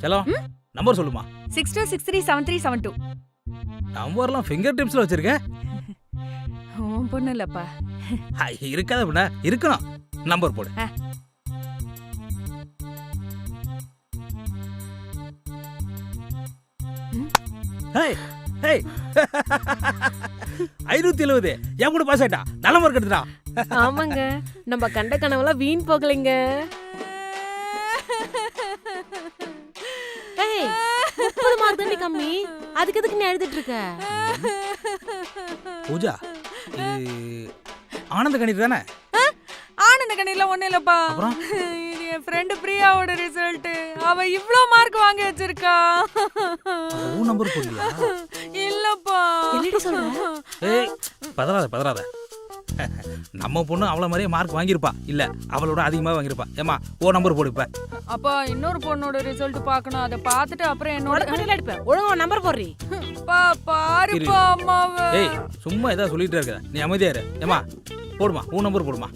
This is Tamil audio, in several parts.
செல்லம் நம்பர் சொல்லுமா. 62637372. நம்பர்லாம் ஃபிங்கர் டிப்ஸ்ல வச்சிருக்க. உன் பொண்ணு இல்லப்பா. இருக்காத அப்படின்னா இருக்கணும். நம்பர் போடு. ஹேய் ஹேய் 570 என் கூட பாஸ் ஆயிட்டா. நல்ல மார்க் எடுத்துடா. ஆமாங்க, நம்ம கண்ட கனவுலாம் வீண் போகலைங்க. ஏய் 30 மார்க் தாண்டி கம்மி, அதுக்கு எதுக்கு நீ எழுதிட்டு இருக்க? பூஜா இது ஆனந்த கணிதம் தானே? ஆனந்த கணில ஒண்ணு இல்லப்பா. இது என் ஃப்ரெண்ட் பிரியாவோட ரிசல்ட். அவ இவ்ளோ மார்க் வாங்கி வச்சிருக்கா. ஓ நம்பர் போடுறியா? இல்லப்பா. என்னடி சொல்ற? ஏய் பதறாத. நம்ம பொண்ணு அவள மாதிரியே மார்க் வாங்கியிருப்பா. இல்ல அவளோட அதிகமாக வாங்கியிருப்பா. ஏமா ஓ நம்பர் போடு. இப்ப அப்பா இன்னொரு பொண்ணோட ரிசல்ட் பார்க்கணும். அதை பார்த்துட்டு அப்புறம் என்னோட கடையில எடுப்பேன். ஒழுங்கா நம்பர் போடுறி. பாருப்பா அம்மாவே. ஏய் சும்மா ஏதாவது சொல்லிட்டே இருக்க. நீ அமைதியா இரு. ஏமா போடுமா உன் நம்பர் போடுமா.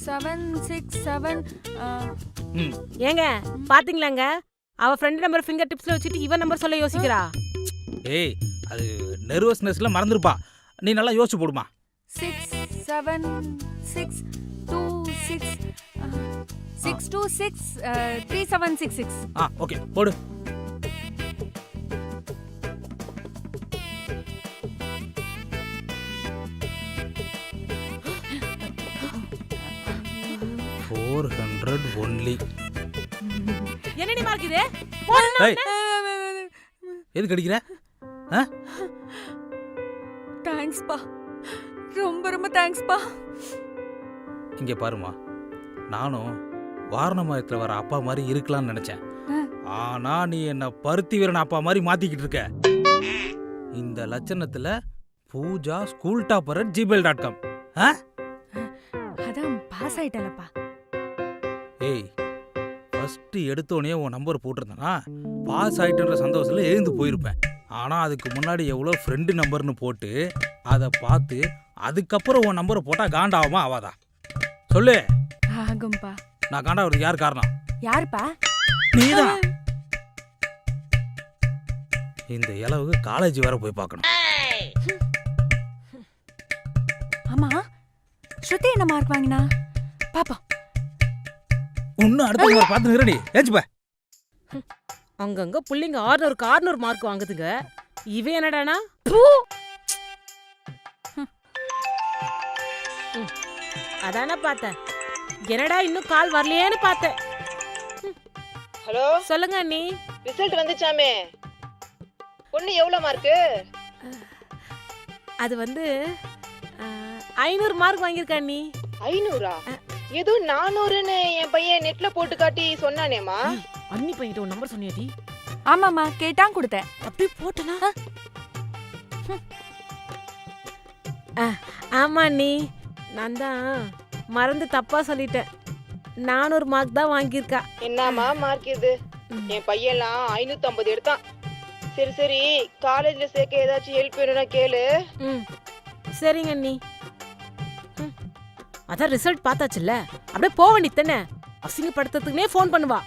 767. ஏங்க பாத்தீங்களாங்க, அவ ஃப்ரெண்ட் நம்பர் ஃபிங்கர் டிப்ஸ்ல வச்சிட்டு இவன் நம்பர் சொல்ல யோசிக்கிறா. ஏய் அது நர்வஸ்னஸ்ல மறந்துருப்பா. நீ நல்லா யோசிச்சு போடுமா. 676263766. ஓகே போடு. only. என்னடி மார்க் இது? எதுக்கு அடிக்கிற? தேங்க்ஸ் பா, ரொம்ப தேங்க்ஸ் பா. இங்க பாருமா, நானும் வாரணமாயத்துல வர அப்பா மாதிரி இருக்கலாம்னு நினைச்சேன். ஆனா நீ என்ன பருத்தி வீரன் அப்பா மாதிரி மாத்திக்கிட்டு இருக்க. இந்த லட்சணத்துல பூஜா ஸ்கூல் டாப்பர் gmail.com. அதான் பாஸ் ஆயிட்டலப்பா. ஏய் ஃபர்ஸ்ட் எடுத்தோடனே உன் நம்பர் போட்டிருந்தனா பாஸ் ஆயிட்டுன்ற சந்தோஷத்துல எழுந்து போயிருப்பேன். ஆனா அதுக்கு முன்னாடி எவ்வளோ ஃப்ரெண்டு நம்பர்னு போட்டு அதை பார்த்து அதுக்கப்புறம் உன் நம்பரை போட்டா காண்டாகுமா ஆவாதா சொல்லு. ஆகும்பா. நான் காண்டாகிறதுக்கு யார் காரணம்? யாருப்பா? நீதான். இந்த இளவுக்கு காலேஜ் வர போய் பார்க்கணும். ஆமா ஸ்ருதி என்ன மார்க் வாங்கினா பாப்பா. இன்னும் அடுத்த நம்பர் பார்த்து நிரடி ஏச்சுப்பா. அங்கங்க புள்ளிங்க 600 மார்க் வாங்குதுங்க. இவன் என்னடானா அதானே பார்த்தேன். என்னடா இன்னும் கால் வரலையேன்னு பார்த்தேன். ஹலோ சொல்லுங்க அண்ணி. ரிசல்ட் வந்துச்சாமே, பொண்ணு எவ்வளவு மார்க்கு? அது வந்து 500 மார்க் வாங்கியிருக்கா அண்ணி. 500? ஏதோ 400ன்னு என் பையன் நெட்ல போட்டு காட்டி சொன்னானேமா. அண்ணி பையன்கிட்ட ஒரு நம்பர் சொன்னியாடி? ஆமாமா கேட்டான் கொடுத்தேன். அப்படியே போட்டனா? ஆமா அண்ணி, நான் தான் மறந்து தப்பா சொல்லிட்டேன். 400 மார்க் தான் வாங்கியிருக்கா. என்னமா மார்க் இது? என் பையன்லாம் 550 எடுத்தான். சரி காலேஜ்ல சேர்க்க ஏதாச்சும் ஹெல்ப் வேணும்னா கேளு. சரிங்க அண்ணி. அதான் ரிசல்ட் பார்த்தாச்சுல்ல, அப்படியே போக வேண்டியது தானே. அசிங்கப்படுத்துறதுக்குனே ஃபோன் பண்ணுவா.